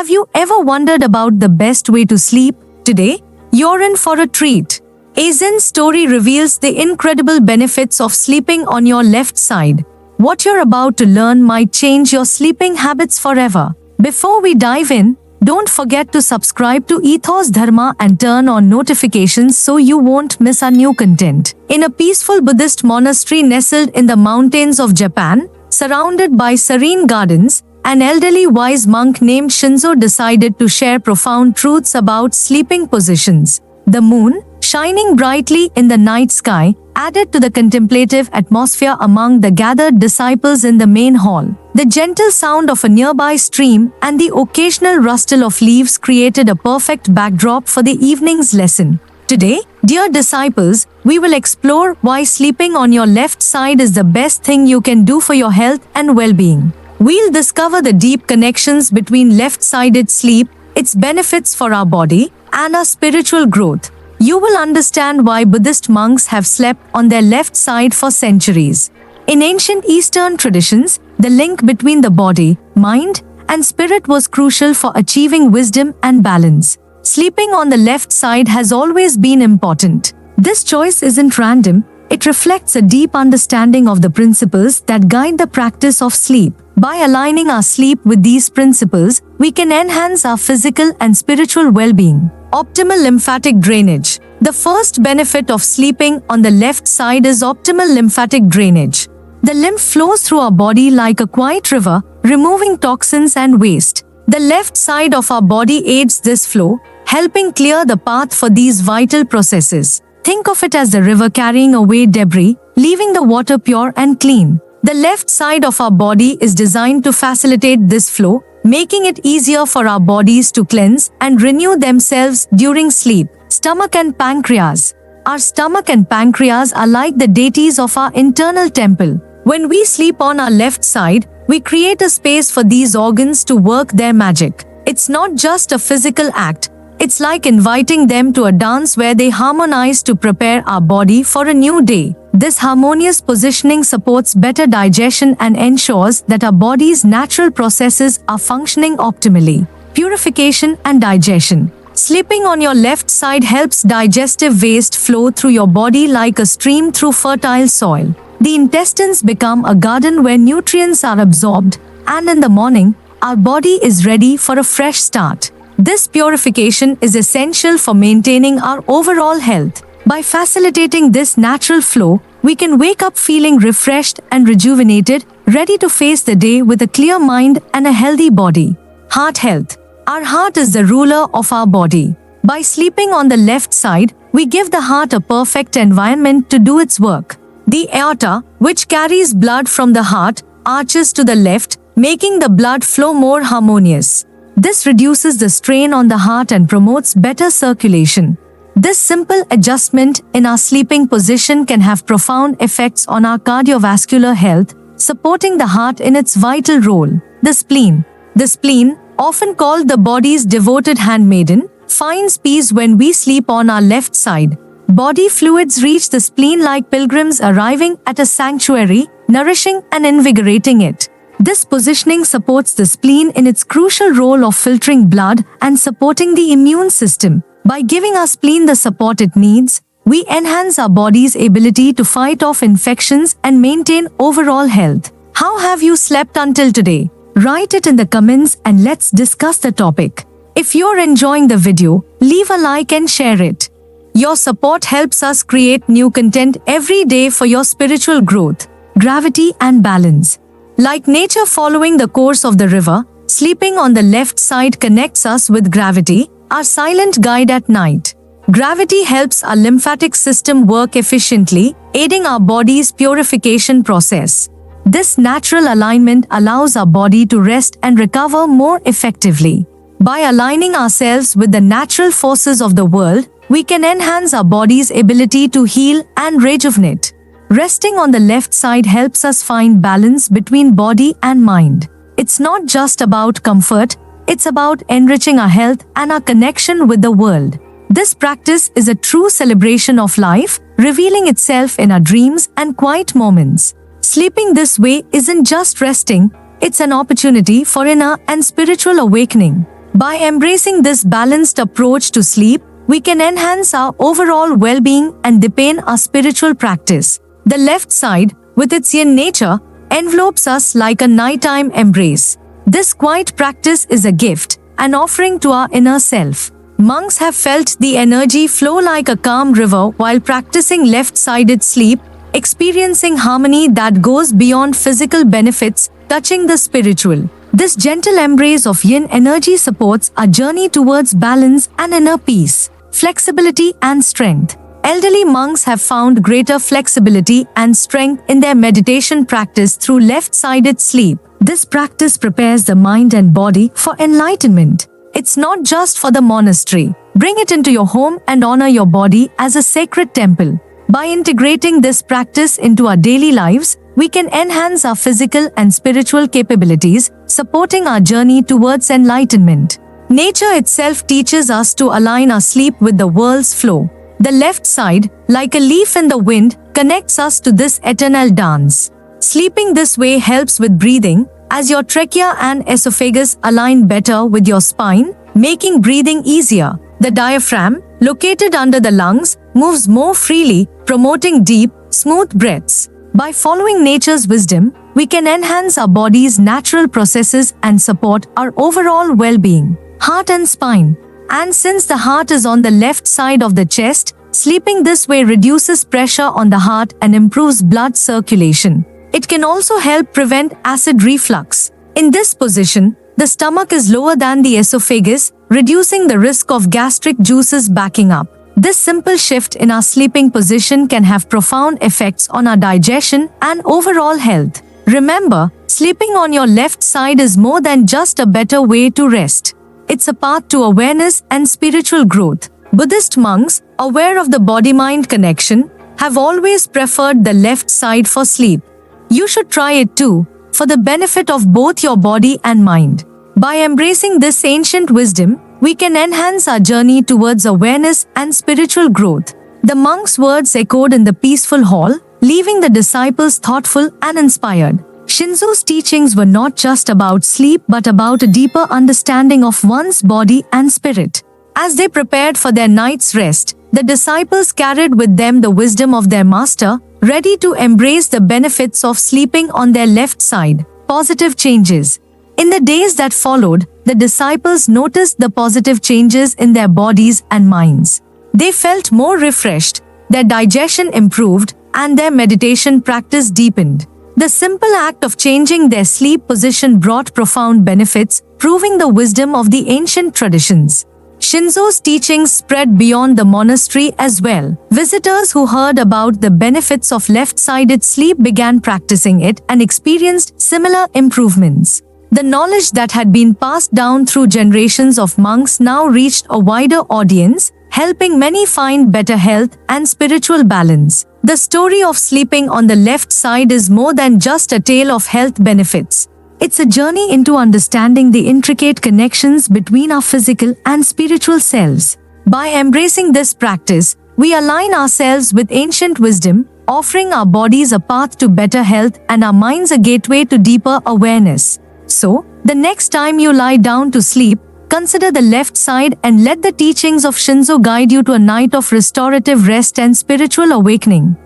Have you ever wondered about the best way to sleep? Today, you're in for a treat. A Zen story reveals the incredible benefits of sleeping on your left side. What you're about to learn might change your sleeping habits forever. Before we dive in, don't forget to subscribe to Ethos Dharma and turn on notifications so you won't miss our new content. In a peaceful Buddhist monastery nestled in the mountains of Japan, surrounded by serene gardens, an elderly wise monk named Shinzo decided to share profound truths about sleeping positions. The moon, shining brightly in the night sky, added to the contemplative atmosphere among the gathered disciples in the main hall. The gentle sound of a nearby stream and the occasional rustle of leaves created a perfect backdrop for the evening's lesson. Today, dear disciples, we will explore why sleeping on your left side is the best thing you can do for your health and well-being. We'll discover the deep connections between left-sided sleep, its benefits for our body, and our spiritual growth. You will understand why Buddhist monks have slept on their left side for centuries. In ancient Eastern traditions, the link between the body, mind, and spirit was crucial for achieving wisdom and balance. Sleeping on the left side has always been important. This choice isn't random, it reflects a deep understanding of the principles that guide the practice of sleep. By aligning our sleep with these principles, we can enhance our physical and spiritual well-being. Optimal lymphatic drainage. The first benefit of sleeping on the left side is optimal lymphatic drainage. The lymph flows through our body like a quiet river, removing toxins and waste. The left side of our body aids this flow, helping clear the path for these vital processes. Think of it as the river carrying away debris, leaving the water pure and clean. The left side of our body is designed to facilitate this flow, making it easier for our bodies to cleanse and renew themselves during sleep. Stomach and pancreas. Our stomach and pancreas are like the deities of our internal temple. When we sleep on our left side, we create a space for these organs to work their magic. It's not just a physical act. It's like inviting them to a dance where they harmonize to prepare our body for a new day. This harmonious positioning supports better digestion and ensures that our body's natural processes are functioning optimally. Purification and digestion. Sleeping on your left side helps digestive waste flow through your body like a stream through fertile soil. The intestines become a garden where nutrients are absorbed, and in the morning, our body is ready for a fresh start. This purification is essential for maintaining our overall health. By facilitating this natural flow, we can wake up feeling refreshed and rejuvenated, ready to face the day with a clear mind and a healthy body. Heart health. Our heart is the ruler of our body. By sleeping on the left side, we give the heart a perfect environment to do its work. The aorta, which carries blood from the heart, arches to the left, making the blood flow more harmonious. This reduces the strain on the heart and promotes better circulation. This simple adjustment in our sleeping position can have profound effects on our cardiovascular health, supporting the heart in its vital role. The spleen. The spleen, often called the body's devoted handmaiden, finds peace when we sleep on our left side. Body fluids reach the spleen like pilgrims arriving at a sanctuary, nourishing and invigorating it. This positioning supports the spleen in its crucial role of filtering blood and supporting the immune system. By giving our spleen the support it needs, we enhance our body's ability to fight off infections and maintain overall health. How have you slept until today? Write it in the comments and let's discuss the topic. If you're enjoying the video, leave a like and share it. Your support helps us create new content every day for your spiritual growth. Gravity and balance. Like nature following the course of the river, sleeping on the left side connects us with gravity, our silent guide at night. Gravity helps our lymphatic system work efficiently, aiding our body's purification process. This natural alignment allows our body to rest and recover more effectively. By aligning ourselves with the natural forces of the world, we can enhance our body's ability to heal and rejuvenate. Resting on the left side helps us find balance between body and mind. It's not just about comfort, it's about enriching our health and our connection with the world. This practice is a true celebration of life, revealing itself in our dreams and quiet moments. Sleeping this way isn't just resting, it's an opportunity for inner and spiritual awakening. By embracing this balanced approach to sleep, we can enhance our overall well-being and deepen our spiritual practice. The left side, with its yin nature, envelopes us like a nighttime embrace. This quiet practice is a gift, an offering to our inner self. Monks have felt the energy flow like a calm river while practicing left-sided sleep, experiencing harmony that goes beyond physical benefits, touching the spiritual. This gentle embrace of yin energy supports our journey towards balance and inner peace, flexibility and strength. Elderly monks have found greater flexibility and strength in their meditation practice through left-sided sleep. This practice prepares the mind and body for enlightenment. It's not just for the monastery. Bring it into your home and honor your body as a sacred temple. By integrating this practice into our daily lives, we can enhance our physical and spiritual capabilities, supporting our journey towards enlightenment. Nature itself teaches us to align our sleep with the world's flow. The left side, like a leaf in the wind, connects us to this eternal dance. Sleeping this way helps with breathing, as your trachea and esophagus align better with your spine, making breathing easier. The diaphragm, located under the lungs, moves more freely, promoting deep, smooth breaths. By following nature's wisdom, we can enhance our body's natural processes and support our overall well-being. Heart and spine. And since the heart is on the left side of the chest, sleeping this way reduces pressure on the heart and improves blood circulation. It can also help prevent acid reflux. In this position, the stomach is lower than the esophagus, reducing the risk of gastric juices backing up. This simple shift in our sleeping position can have profound effects on our digestion and overall health. Remember, sleeping on your left side is more than just a better way to rest. It's a path to awareness and spiritual growth. Buddhist monks, aware of the body-mind connection, have always preferred the left side for sleep. You should try it too, for the benefit of both your body and mind. By embracing this ancient wisdom, we can enhance our journey towards awareness and spiritual growth. The monks' words echoed in the peaceful hall, leaving the disciples thoughtful and inspired. Shinzo's teachings were not just about sleep but about a deeper understanding of one's body and spirit. As they prepared for their night's rest, the disciples carried with them the wisdom of their master, ready to embrace the benefits of sleeping on their left side. Positive changes. In the days that followed, the disciples noticed the positive changes in their bodies and minds. They felt more refreshed, their digestion improved, and their meditation practice deepened. The simple act of changing their sleep position brought profound benefits, proving the wisdom of the ancient traditions. Shinzo's teachings spread beyond the monastery as well. Visitors who heard about the benefits of left-sided sleep began practicing it and experienced similar improvements. The knowledge that had been passed down through generations of monks now reached a wider audience, helping many find better health and spiritual balance. The story of sleeping on the left side is more than just a tale of health benefits. It's a journey into understanding the intricate connections between our physical and spiritual selves. By embracing this practice, we align ourselves with ancient wisdom, offering our bodies a path to better health and our minds a gateway to deeper awareness. So, the next time you lie down to sleep, consider the left side and let the teachings of Shinzo guide you to a night of restorative rest and spiritual awakening.